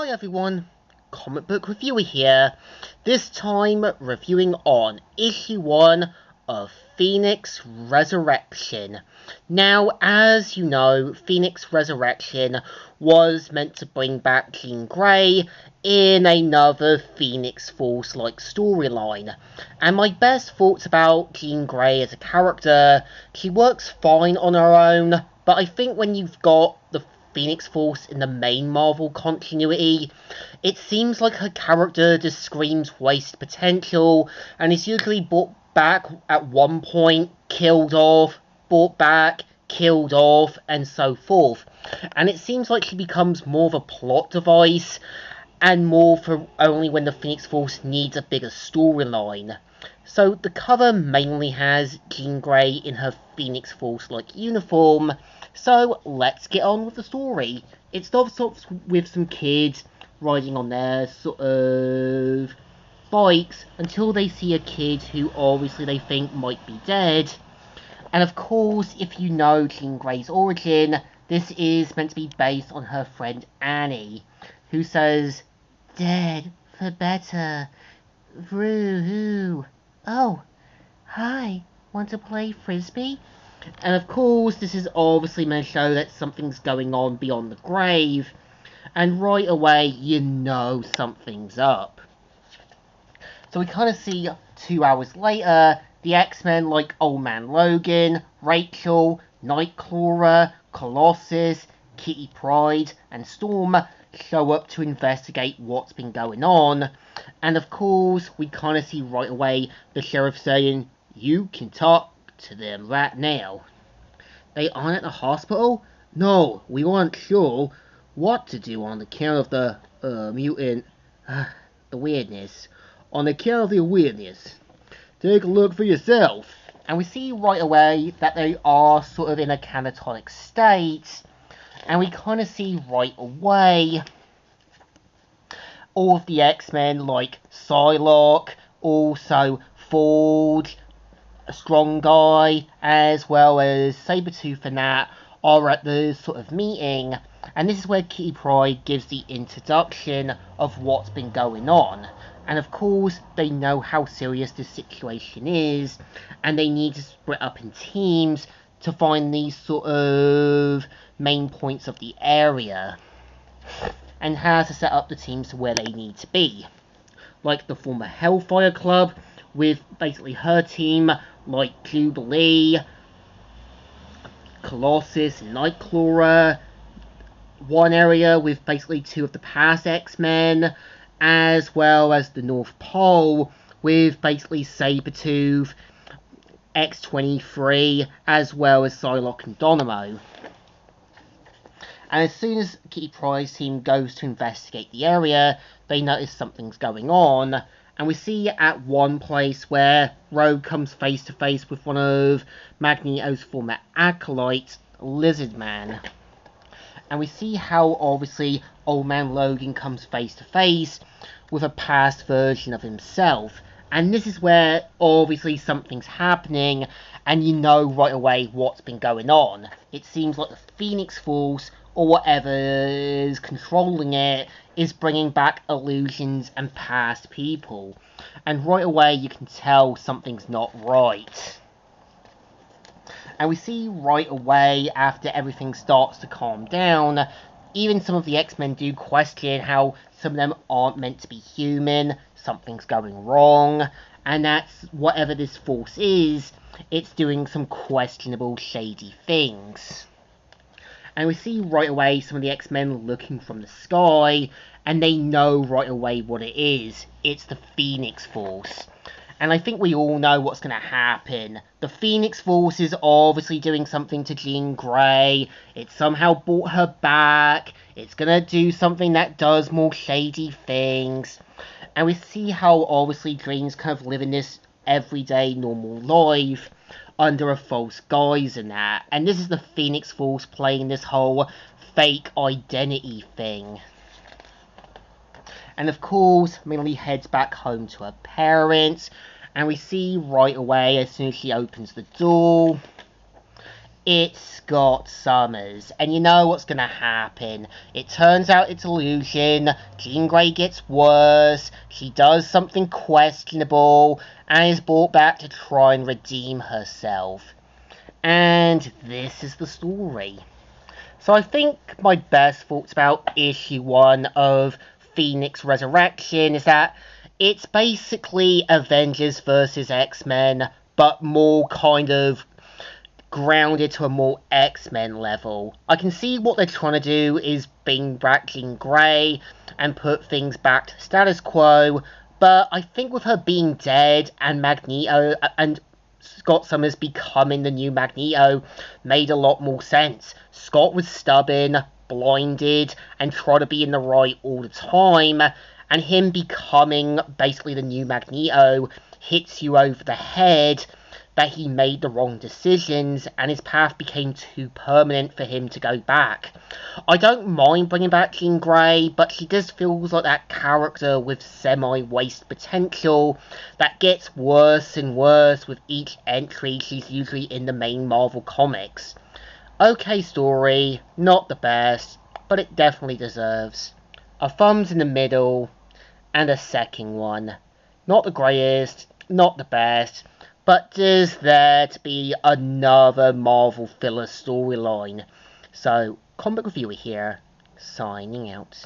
Hi everyone, Comic Book Reviewer here, this time reviewing on issue 1 of Phoenix Resurrection. Now, as you know, Phoenix Resurrection was meant to bring back Jean Grey in another Phoenix Force-like storyline. And my best thoughts about Jean Grey as a character, she works fine on her own, but I think when you've got the Phoenix Force in the main Marvel continuity, it seems like her character just screams waste potential and is usually brought back at one point, killed off, brought back, killed off, and so forth. And it seems like she becomes more of a plot device and more for only when the Phoenix Force needs a bigger storyline. So the cover mainly has Jean Grey in her Phoenix Force-like uniform, so let's get on with the story. It starts off with some kids riding on their sort of bikes until they see a kid who obviously they think might be dead. And of course, if you know Jean Grey's origin, this is meant to be based on her friend Annie, who says, "Dead for better. Vroo. Oh, hi. Want to play frisbee?" And of course, this is obviously meant to show that something's going on beyond the grave. And right away, you know something's up. So we kind of see 2 hours later, the X-Men like Old Man Logan, Rachel, Nightcrawler, Colossus, Kitty Pryde, and Storm show up to investigate what's been going on. And of course, we kind of see right away the sheriff saying, "You can talk to them right now." "They aren't at the hospital?" "No, we weren't sure what to do on account of the, mutant, the weirdness. On account of the weirdness. Take a look for yourself." And we see right away that they are sort of in a catatonic state. And we kind of see right away all of the X-Men like Psylocke, also Forge, a Strong Guy, as well as Sabretooth and that are at the sort of meeting. And this is where Kitty Pryde gives the introduction of what's been going on. And of course, they know how serious this situation is, and they need to split up in teams to find these sort of main points of the area, and how to set up the teams to where they need to be. Like the former Hellfire Club, with basically her team, like Jubilee, Colossus, and Nightcrawler. One area with basically 2 of the past X-Men, as well as the North Pole, with basically Sabretooth, X-23, as well as Psylocke and Dynamo. And as soon as Kitty Pryde's team goes to investigate the area, they notice something's going on. And we see at one place where Rogue comes face to face with one of Magneto's former acolytes, Lizard Man. And we see how obviously Old Man Logan comes face to face with a past version of himself. And this is where obviously something's happening, and you know right away what's been going on. It seems like the Phoenix Force, or whatever is controlling it, is bringing back illusions and past people. And right away you can tell something's not right. And we see right away, after everything starts to calm down, even some of the X-Men do question how some of them aren't meant to be human, something's going wrong, and that's whatever this force is, it's doing some questionable, shady things. And we see right away some of the X-Men looking from the sky, and they know right away what it is. It's the Phoenix Force. And I think we all know what's going to happen. The Phoenix Force is obviously doing something to Jean Grey. It somehow brought her back. It's going to do something that does more shady things. And we see how obviously Jean's kind of living this everyday normal life under a false guise and that. And this is the Phoenix Force playing this whole fake identity thing. And of course, Millie heads back home to her parents, and we see right away, as soon as she opens the door, it's Scott Summers. And you know what's gonna happen. It turns out it's illusion. Jean Grey gets worse. She does something questionable and is brought back to try and redeem herself. And this is the story. So I think my best thoughts about issue 1 of Phoenix Resurrection is that it's basically Avengers versus X-Men, but more kind of grounded to a more X-Men level. I can see what they're trying to do is bring back Jean Grey and put things back to status quo, but I think with her being dead and Magneto and Scott Summers becoming the new Magneto made a lot more sense. Scott was stubborn, blinded, and tried to be in the right all the time, and him becoming basically the new Magneto hits you over the head that he made the wrong decisions and his path became too permanent for him to go back. I don't mind bringing back Jean Grey, but she just feels like that character with semi-waste potential that gets worse and worse with each entry she's usually in the main Marvel comics. Okay story, not the best, but it definitely deserves a thumbs in the middle and a second one. Not the greatest, not the best, but is there to be another Marvel filler storyline. So, Comic Reviewer here, signing out.